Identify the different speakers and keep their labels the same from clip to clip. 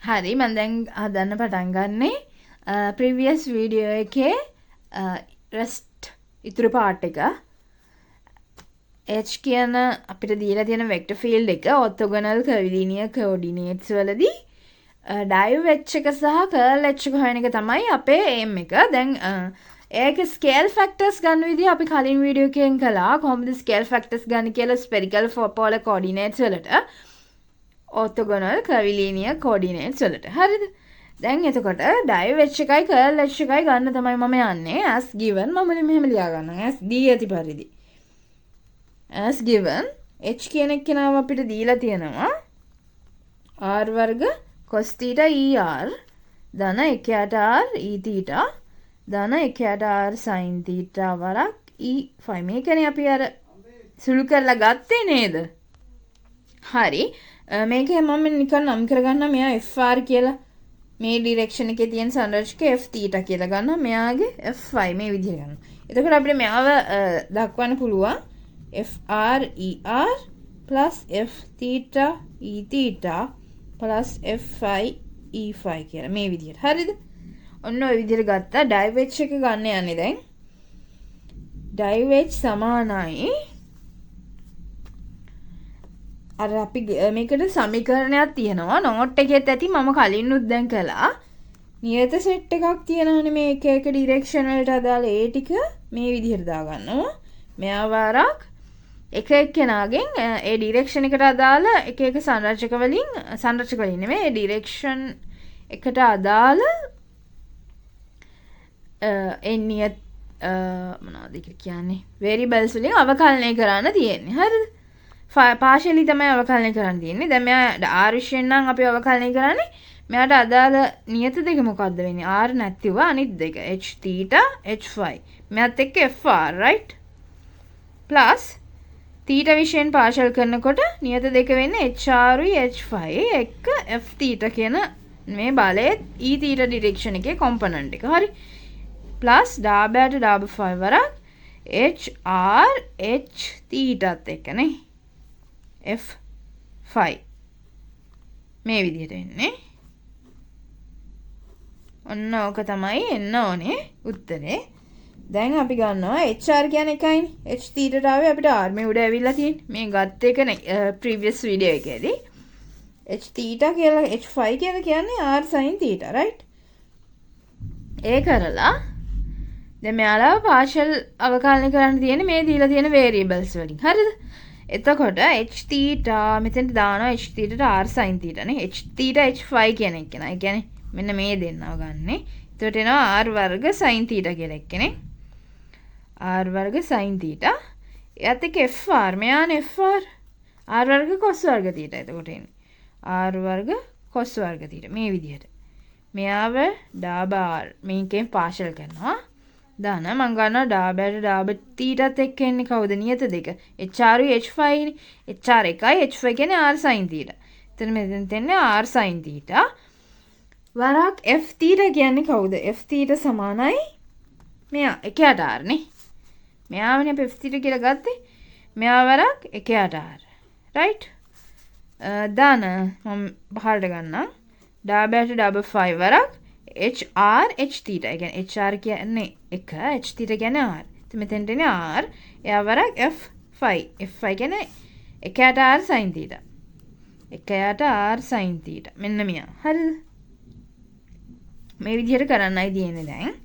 Speaker 1: හරි මම දැන් හදන්න පටන් ගන්නේ previous video එකේ rest ඉතුරු part එක h කියන අපිට දීලා තියෙන vector field එක orthogonal curvilinear coordinates වලදී div h එක සහ curl h එක හොයන එක තමයි අපේ aim එක. දැන් ඒක scale factors ගන්න විදිහ අපි කලින් වීඩියෝ එකෙන් කළා. කොහොමද scale factors ගන්න කියලා spherical polar coordinates වලට orthogonal curvilinear coordinates වලට. හරිද? දැන් එතකොට div h එකයි curl h එකයි ගන්න තමයි මම යන්නේ. as given මම මෙහෙම ලියා ගන්නවා. as දී ඇති පරිදි. as given h කියන එක්කෙනාව අපිට දීලා තියෙනවා r වර්ග cos theta er ධන 1ට r e theta ධන 1ට r sin theta වරක් e phi. මේකනේ අපි අර සුළු කරලා ගත්තේ නේද? හරි. මේක මම නිකන් නම් කරගන්නම්. මෙයා fr කියලා මේ ඩිරෙක්ෂන් එකේ තියෙන සංරචක f theta කියලා ගන්නවා. මෙයාගේ f5 මේ විදිහට ගන්නවා. එතකොට අපිට මෙයාව දක්වන්න පුළුවන් fr er plus f theta e theta plus f5 e5 කියලා මේ විදිහට. හරිද? ඔන්න ඔය විදිහට ගත්තා. div h එක ගන්න යන්නේ දැන්. div h සමානයි අර අපි මේකට සමීකරණයක් තියෙනවා. නෝට් එකෙත් ඇති මම කලින්නුත් දැන් කළා. නියත සෙට් එකක් තියෙනවානේ මේ එක එක ඩිරෙක්ෂන් වලට අදාළ ඒ ටික මේ විදිහට දාගන්නවා. මෙයා වාරක් එක එක්කෙනාගෙන් ඒ ඩිරෙක්ෂන් එකට අදාළ එක එක සංරචක වලින් නෙමෙයි ඒ ඩිරෙක්ෂන් එකට අදාළ ඒ නියත මොනවද කියන්නේ variables වලින් අවකලනය කරන්න තියෙන්නේ. හරිද? පාර්ශලි තමයි අවකලනය කරන්න තියෙන්නේ. දැන් මෙයා r විශ්යෙන් නම් අපි අවකලනය කරන්නේ. මෙයාට අදාළ නියත දෙක මොකද්ද වෙන්නේ? r නැතිව අනිත් දෙක h theta h5. මෙයාත් එක්ක fr right? plus theta විශ්යෙන් පාර්ශල් කරනකොට නියත දෙක වෙන්නේ hr h5 එක්ක f theta කියන මේ බලයේ e theta ඩිරෙක්ෂන් එකේ කොම්පොනන්ට් එක. හරි? plus ඩාබෑට ඩාබ 5 වරක් hr h theta එක්කනේ f5 මේ විදිහට එන්නේ. ඔන්න ඕක තමයි එන්න ඕනේ උත්තරේ. දැන් අපි ගන්නවා hr කියන්නේ එකයිනේ. h theta ආවේ අපිට r මේ උඩ ඇවිල්ලා තියෙන්නේ. මේ ගත්ත එක previous video එකේදී. h theta කියලා h5 කියලා කියන්නේ r sin theta right? ඒ කරලා දැන් මෙයාලා පාර්ශල් අවකලනය කරන්න තියෙන්නේ මේ දීලා තියෙන variables වලින්. හරිද? එතකොට h theta මෙතෙන්ට දානවා h theta ට r sin theta නේ. h theta h5 කියන එක නේ. ඒ කියන්නේ මෙන්න මේ දෙන්නව ගන්නෙ. එතකොට එනවා r වර්ග sin theta කියලා එක්කනේ. r වර්ග sin theta. එයාත් එක්ක fr මෙයානේ fr. r වර්ග cos වර්ග theta. එතකොට එන්නේ r වර්ග cos වර්ග theta මේ විදිහට. මෙයාව ඩාබ r මේකෙන් පාර්ශල් කරනවා. දාන මං ගන්නවා ඩාබෑට ඩාබ තීටත් එක්ක එන්නේ කවුද නියත දෙක hr h5 නේ hr එකයි h5 කියන්නේ r sin theta. එතන මෙතෙන් තෙන්නේ r sin theta වරක් f theta කියන්නේ කවුද f theta සමානයි මෙයා 1ට r නේ. මෙයාවනේ අපි f theta කියලා ගත්තේ. මෙයා වරක් 1ට r right? දාන මම පහළට ගන්නම් ඩාබෑට ඩාබ 5 වරක් hr h theta. ඒ කියන්නේ hr කියන්නේ 1 h theta කියන්නේ r. ඉතින් මෙතෙන්ට එන්නේ r. එයා වරක් f5. f5 කියන්නේ 1ට r sin theta. 1ට r sin theta. මෙන්න මෙයා. හරිද? මේ විදිහට කරන්නයි තියෙන්නේ දැන්.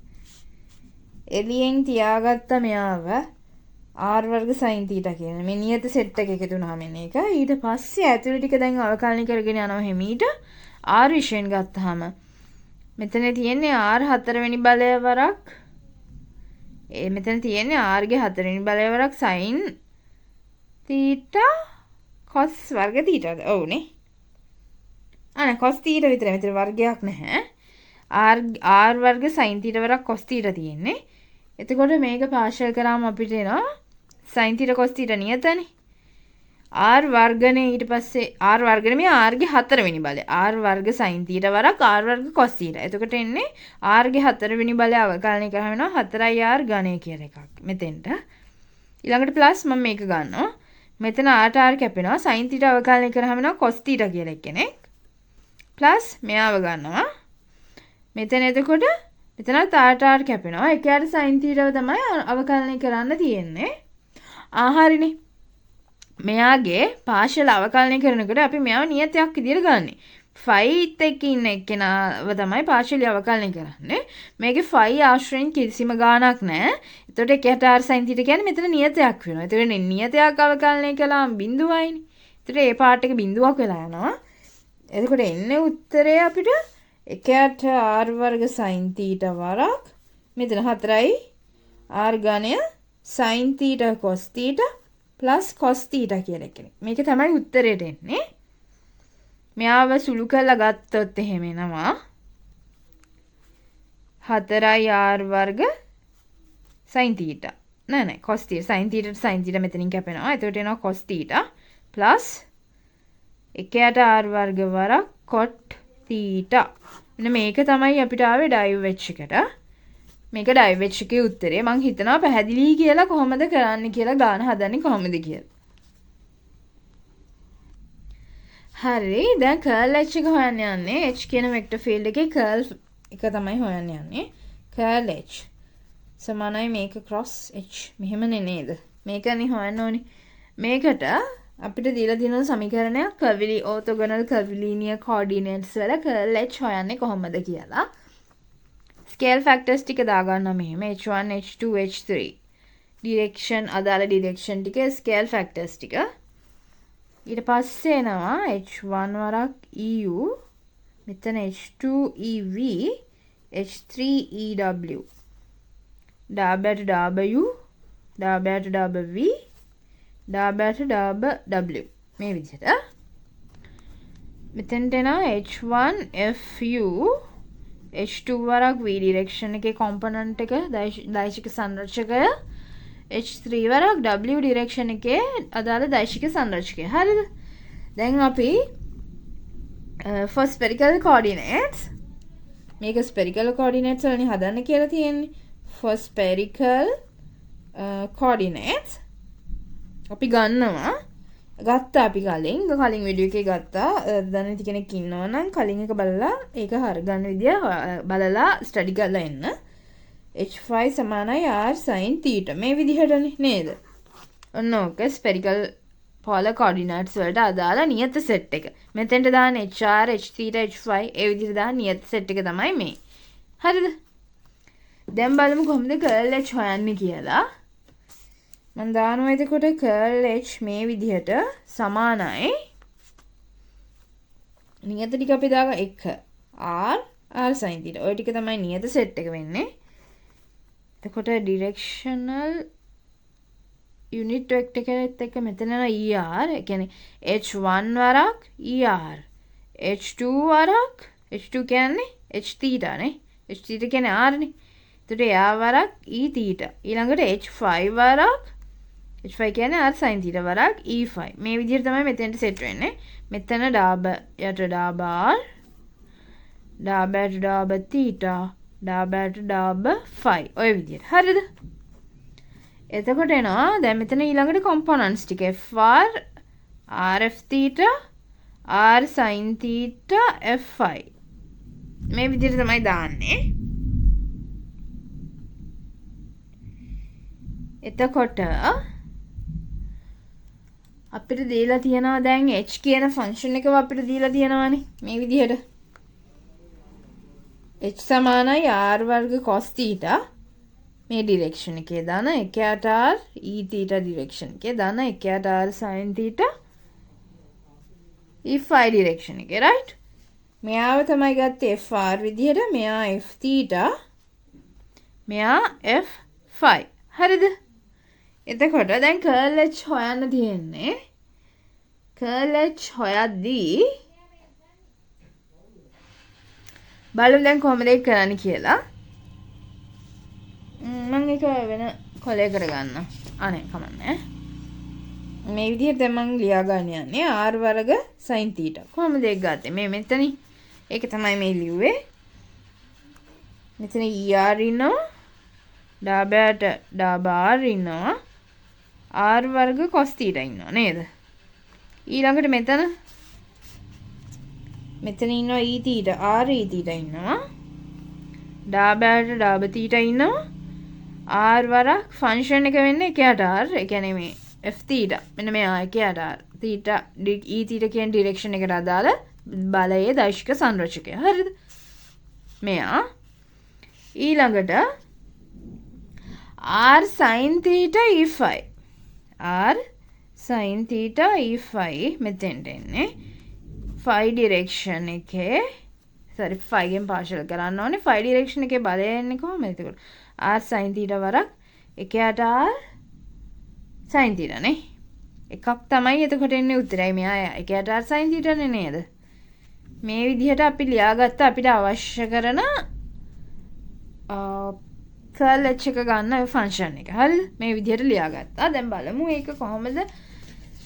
Speaker 1: එළියෙන් තියාගත්ත මෙයාව r වර්ග sin theta කියන මේ නියත සෙට් එක එකතු වුණාම එන එක. ඊට පස්සේ ඇතුළේ ටික දැන් අවකලනය කරගෙන යනවා හැමීට r විශ්යෙන් ගත්තාම මෙතන තියෙන්නේ r 4 වෙනි බලය වරක් මෙතන තියෙන්නේ r ගේ 4 වෙනි බලය වරක් sin theta cos වර්ග theta. ඔව්නේ. අනේ cos theta විතරයි. මෙතන වර්ගයක් නැහැ. r වර්ග sin theta වරක් cos theta තියෙන්නේ. එතකොට මේක පාර්ශල් කරාම අපිට එනවා sin theta cos theta නියතනේ. r වර්ගනේ ඊට පස්සේ r වර්ගනේ මේ r ගේ 4 වෙනි බලය. r වර්ග sin theta වරක් r වර්ග cos theta. එතකොට එන්නේ r ගේ 4 වෙනි බලය අවකලනය කරාම වෙනවා 4r ඝනය කියලා එකක්. මෙතෙන්ට ඊළඟට ප්ලස් මම මේක ගන්නවා. මෙතන r කැපෙනවා sin theta අවකලනය කරාම වෙනවා cos theta කියලා කෙනෙක්. ප්ලස් මෙයාව ගන්නවා. මෙතන එතකොට මෙතන තාට කැපෙනවා. එකයට sin θ තමයි අවකලනය කරන්න තියෙන්නේ. හරිනේ. මෙයාගේ පාර්ශල අවකලනය කරනකොට අපි මෙයාව නියතයක් විදියට ගන්නෙ. ෆයිත් එක්ක ඉන්න එක්කෙනාව තමයි පාර්ශලය අවකලනය කරන්නේ. මේකේ ෆයි ආශ්‍රයෙන් කිසිම ගාණක් නැහැ. එතකොට එකයට r sin θ කියන්නේ මෙතන නියතයක් වෙනවා. එතකොට නියතයක් අවකලනය කළාම බිඳුවයිනේ. එතකොට ඒ පාර්ට් එක බිඳුවක් වෙලා යනවා. එතකොට එන්නේ උත්තරේ අපිට එකයට r වර්ග sin θ වරක් මෙතන 4යි r ඝනය sin θ cos θ plus cos θ කියලා එකනේ. මේක තමයි උත්තරේට එන්නේ. මෙයාව සුළු කරලා ගත්තොත් එහෙම එනවා 4යි r වර්ග sin θ. නෑ cos θ sin θ මෙතනින් කැපෙනවා. එතකොට එනවා cos θ plus එකයට r වර්ග වරක් cot θ. මෙන්න මේක තමයි අපිට ආවේ ඩයිව් වෙච් එකට. මේක ඩයිව් වෙච් එකේ උත්තරේ. මං හිතනවා පැහැදිලි කියලා කොහොමද කරන්නේ කියලා ගාන හදන්නේ කොහොමද කියලා. හරි. දැන් curl h එක හොයන්න යන්නේ. h කියන වෙක්ටර් ෆීල්ඩ් එකේ curl එක තමයි හොයන්න යන්නේ. curl h සමානයි මේක cross h. මෙහෙමනේ නේද? මේකනේ හොයන්න ඕනේ. මේකට අපිට දීලා තියෙන සමීකරණයක් orthogonal curvilinear coordinates වල curl h හොයන්නේ කොහොමද කියලා. ස්කේල් ෆැක්ටර්ස් ටික දාගන්නවා මෙහෙම h1 h2 h3 ඩිරෙක්ෂන් අදාළ ඩිරෙක්ෂන් ටික ස්කේල් ෆැක්ටර්ස් ටික. ඊට පස්සේ එනවා h1 වරක් eu මෙතන h2 ev h3 ew ඩාබට ඩාබu ඩාබට ඩාබv ඩාබට ඩාබw මේ විදිහට. මෙතනට එනවා h1 fu h2 වරක් v ඩිරෙක්ෂන් එකේ කොම්පොනන්ට් එක දෛශික සංරචකය h3 වරක් w ඩිරෙක්ෂන් එකේ අදාළ දෛශික සංරචකය. හරිද? දැන් අපි for spherical coordinates මේක spherical coordinates වලනේ හදන්න කියලා තියෙන්නේ. for spherical coordinates අපි ගන්නවා ගත්තා අපි කලින් වීඩියෝ එකේ ගත්තා. දැන් ඉති කෙනෙක් ඉන්නවා නම් කලින් එක බලලා ඒක හරගන්න විදිය බලලා ස්ටඩි කරලා එන්න. h5 සමානයි r sin θ මේ විදිහටනේ නේද? ඔන්න ඕක ස්ෆෙරිකල් polar coordinates වලට අදාළ නියත සෙට් එක. මෙතෙන්ට දාන්න hr hθ h5 ඒ විදිහට දාන්න නියත සෙට් එක තමයි මේ. හරිද? දැන් බලමු කොහොමද curl h හොයන්නේ කියලා. මම දානවා එතකොට curl h මේ විදිහට සමානයි නියත ටික අපි දාගා 1 r sin θ. ඔය ටික තමයි නියත සෙට් එක වෙන්නේ. එතකොට ඩිරෙක්ෂනල් යුනිට් වෙක්ටර් එකත් එක්ක මෙතන er ඒ කියන්නේ h1 වරක් er h2 වරක් h2 කියන්නේ hθ නේ. hθ කියන්නේ r නේ. එතකොට එයා වරක් e θ. ඊළඟට h5 වරක් h5 කියන්නේ r sin θ වරක් e5. මේ විදිහට තමයි මෙතෙන්ට සෙට් වෙන්නේ. මෙතන ඩාබ යට ඩාබ r ඩාබට ඩාබ θ ඩාබට ඩාබ ෆයි ඔය විදිහට. හරිද? එතකොට එනවා දැන් මෙතන ඊළඟට කොම්පොනන්ට්ස් ටික fr rf θ r sin θ f5 මේ විදිහට තමයි දාන්නේ. එතකොට අපිට දීලා තියෙනවා දැන් h කියන ෆන්ක්ෂන් එකව අපිට දීලා තියෙනවානේ මේ විදිහට. h සමානයි r වර්ග cos θ මේ ඩිරෙක්ෂන් එකේ දාන එකයට r e θ ඩිරෙක්ෂන් එකේ දාන එකයට r sin θ e5 ඩිරෙක්ෂන් එකේ right. මෙයාව තමයි ගත්තේ fr විදිහට. මෙයා f θ මෙයා f5. හරිද? එතකොට දැන් curl h හොයන්න තියෙන්නේ. curl h හොයද්දී බලමු දැන් කොහොමද ඒක කරන්න කියලා. මම ඒක වෙන කොලයකට ගන්න. අනේ කමන්නේ. මේ විදිහට දැන් මම ලියා ගන්න යන්නේ r වර්ග sin θ. කොහොමද ඒක ගත්තේ? මේ මෙතනයි. ඒක තමයි මේ ලිව්වේ. මෙතන er ඉන්නවා. ඩාබට ඩාබ r ඉන්නවා. r වර්ග cos θ ඉන්නවා නේද? ඊළඟට මෙතන මෙතන ඉන්නවා e θ r e θ ඉන්නවා. ඩාබෑට ඩාබ θ ඉන්නවා. r වරක් ෆන්ක්ෂන් එක වෙන්නේ එකයට r. ඒ කියන්නේ මේ f θ. මෙන්න මෙයා එකයට r. θ e θ කියන ඩිරෙක්ෂන් එකට අදාළ බලයේ දෛශික සංරචකය. හරිද? මෙයා ඊළඟට r sin θ e phi. r sin θ e phi මෙතෙන්ට එන්නේ phi ඩිරෙක්ෂන් එකේ phi ගෙන් පාර්ෂල් කරන්න ඕනේ. phi ඩිරෙක්ෂන් එකේ බලය එන්නේ කොහොමද? එතකොට r sin θ වරක් එකයට r sin θ නේ. එකක් තමයි එතකොට එන්නේ උත්තරයි. මෙයා එකයට r sin θ නේ නේද? මේ විදිහට අපි ලියාගත්ත අපිට අවශ්‍ය කරන කර්ල් h එක ගන්න ඔය ෆන්ක්ෂන් එක. හරිද? මේ විදිහට ලියාගත්තා. දැන් බලමු ඒක කොහොමද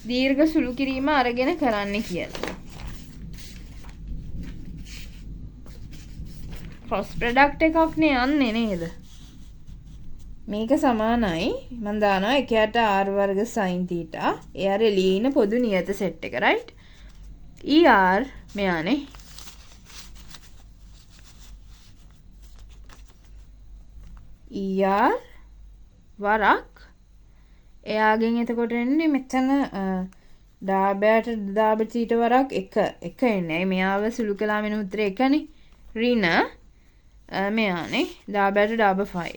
Speaker 1: දීර්ඝ සුළු කිරීම අරගෙන කරන්නේ කියලා. ක්‍රොස් ප්‍රොඩක්ට් එකක් නේ යන්නේ නේද? මේක සමානයි මම දානවා එකයට r වර්ග sin θ. ඒ අර එළියේ ඉන්න පොදු නියත සෙට් එක right. er මෙයානේ er වරක් එයාගෙන් එතකොට එන්නේ මෙතන ඩාබෑට ඩාබ θ වරක් එක එන්නේ. මෙයාව සුළු කළා වෙන උත්තරේ එකනේ. ඍණ මෙයානේ ඩාබෑට ඩාබ phi.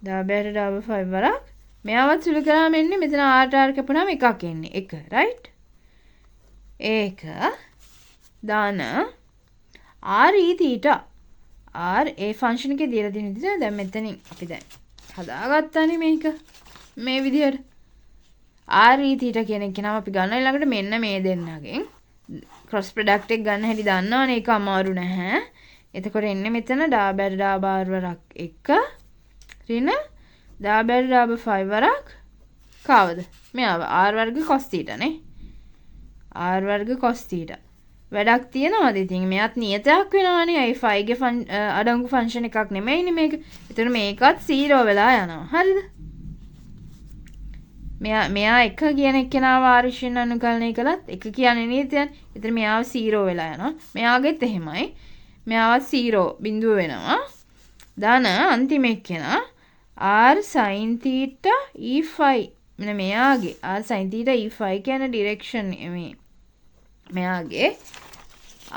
Speaker 1: ඩාබෑට ඩාබ phi වරක් මෙයාවත් සුළු කළාම එන්නේ මෙතන r කැපුණාම එකක් එන්නේ. එක right. ඒක දාන r e θ r ඒ ෆන්ක්ෂන් එකේ දීලා තියෙන විදිහට දැන් මෙතනින් අපි දැන් හදාගත්තානේ මේක මේ විදිහට r e θ කියන එක නම අපි ගන්න ඊළඟට මෙන්න මේ දෙන්නගෙන් ක්‍රොස් ප්‍රොඩක්ට් එක ගන්න හැටි දන්නවනේ. ඒක අමාරු නැහැ. එතකොට එන්නේ මෙතන ඩාබෑට ඩාබ r වරක් 1 ඍණ ඩාබෑට ඩාබ phi වරක් කවද? මෙයාව r වර්ග cos θ නේ. r වර්ග cos θ. වැඩක් තියනවාද? ඉතින් මෙයාත් නියතයක් වෙනවානේ. අයි phi ගේ අඩංගු ෆන්ක්ෂන් එකක් නෙමෙයිනේ මේක. ඒතර මේකත් 0 වෙලා යනවා. හරිද? මෙයා 1 කියන එක්කෙනාව ආරිෂෙන් අනුකලනය කළත් 1 කියන්නේ නියතයන්. ඒතර මෙයාව 0 වෙලා යනවා. මෙයාගෙත් එහෙමයි. මෙයාවත් 0 බිඳුව වෙනවා. දාන අන්තිම එක්කෙනා r sin θ e phi. මෙන්න මෙයාගේ r sin θ e phi කියන ඩිරෙක්ෂන් මේ මෙයාගේ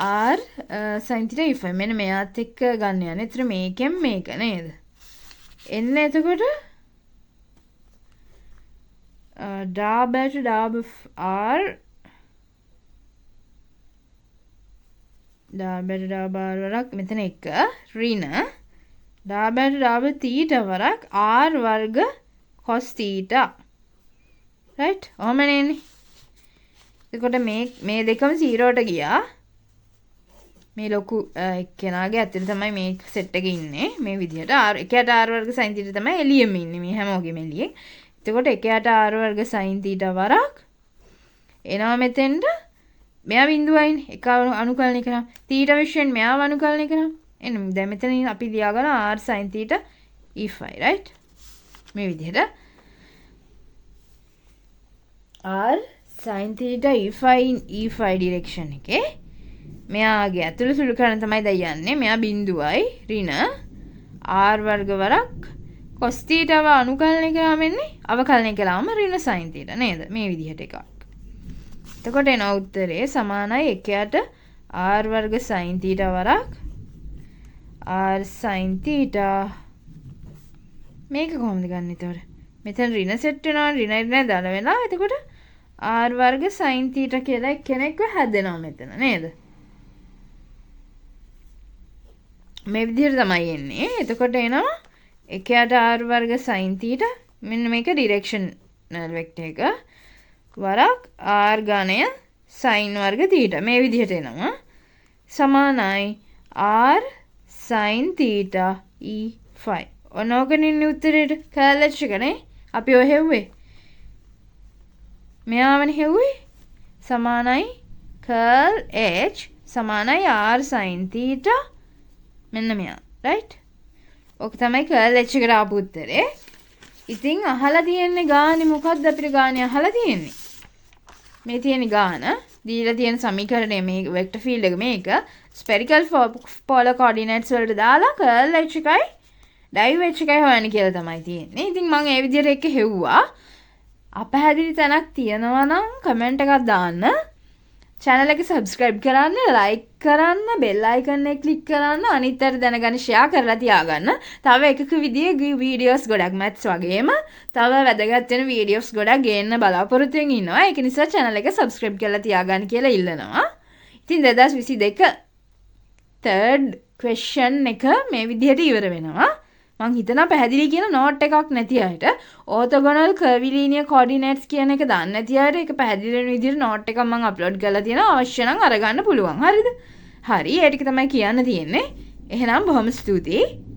Speaker 1: r sin θ e phi මෙන්න මෙයාත් එක්ක ගන්න යන්නේ. ඒතර මේකෙන් මේක නේද? එන්නේ එතකොට ඩාබෑට ඩාබ r ඩාබෑට ඩාබ r වරක් මෙතන 1 ඍණ ඩාබෑට ඩාබ θ වරක් r වර්ග cos θ right. ඔහමනේ. එතකොට මේ දෙකම 0ට ගියා. මේ ලොකු එක්කෙනාගේ ඇතුළේ තමයි මේ සෙට් එකේ ඉන්නේ. මේ විදිහට එකයට r වර්ග sin θ තමයි එළියෙම ඉන්නේ. මේ හැමෝගෙම එළියේ. එතකොට එකයට r වර්ග sin θ වරක් එනවා මෙතෙන්ට. මෙයා බිඳුවයිනේ. එක අනුකලනය කරා. θ විශ්යෙන් මෙයාව අනුකලනය කරා. එන්න දැන් මෙතන අපි ලියාගන්න r sin θ e phi right. මේ විදිහට r sin θ e phi direction එකේ මෙයාගේ ඇතුළේ සුළු කරන තමයි දැන් යන්නේ. මෙයා බිඳුවයි ඍණ r වර්ග වරක් cos θ ව අනුකලනය කරාම එන්නේ අවකලනය කළාම ඍණ sin θ නේද? මේ විදිහට එකක්. එතකොට එන උත්තරේ සමානයි එකයට r වර්ග sin θ වරක් r sin θ. මේක කොහොමද ගන්න එතකොට? මෙතන ඍණ සෙට් වෙනවා. ඍණ දාලා වෙනවා. එතකොට r වර්ග sin θ කියලා එක්කෙනෙක්ව හැදෙනවා මෙතන නේද? මේ විදිහට තමයි එන්නේ. එතකොට එනවා එකයට r වර්ග sin θ මෙන්න මේක ඩිරෙක්ෂනල් වෙක්ටර් එක වරක් r ඝනය sin වර්ග θ මේ විදිහට එනවා. සමානයි r sin θ e phi. ඔනෝකන ඉන්නේ උත්තරේට කර්ල් h එකනේ. අපි ඔය හෙව්වේ. මෙයාවනේ හෙව්වේ. සමානයි කර්ල් h සමානයි r sin θ මෙන්න මෙයා right. ඔක තමයි කර්ල් h එකට ආපු උත්තරේ. ඉතින් අහලා තියෙන්නේ ගානේ මොකද්ද? අපිට ගානේ අහලා තියෙන්නේ. මේ තියෙන ගාන දීලා තියෙන සමීකරණය මේ වෙක්ටර් ෆීල්ඩ් එක මේක ස්පෙරිකල් පෝලර් කෝඩිනේට්ස් වලට දාලා කර්ල් h එකයි ඩයිව් h එකයි හොයන්න කියලා තමයි තියෙන්නේ. ඉතින් මම ඒ විදිහට එක හෙව්වා. අපහැදිලි තැනක් තියෙනවා නම් කමෙන්ට් එකක් දාන්න. channel එක subscribe කරන්න, like කරන්න, bell icon එක click කරන්න, අනිත් අයට දැනගන්න share කරලා තියාගන්න. තව එකක විදිහේ videos ගොඩක් maths වගේම තව වැදගත් වෙන videos ගොඩක් ගේන්න බලාපොරොත්තු වෙමින් ඉන්නවා. ඒක නිසා channel එක subscribe කරලා තියාගන්න කියලා ඉල්ලනවා. ඉතින් 2022 third question එක මේ විදිහට ඉවර වෙනවා. මං හිතනවා පැහැදිලි කියන නෝට් එකක් නැති අයට orthogonal curvilinear coordinates කියන එක දන්නේ නැති අයට ඒක පැහැදිලි වෙන විදිහට නෝට් එකක් මං අප්ලෝඩ් කරලා තියෙනවා. අවශ්‍ය නම් අරගන්න පුළුවන්. හරිද? හරි. ඒ ටික තමයි කියන්න තියෙන්නේ. එහෙනම් බොහොම ස්තුතියි.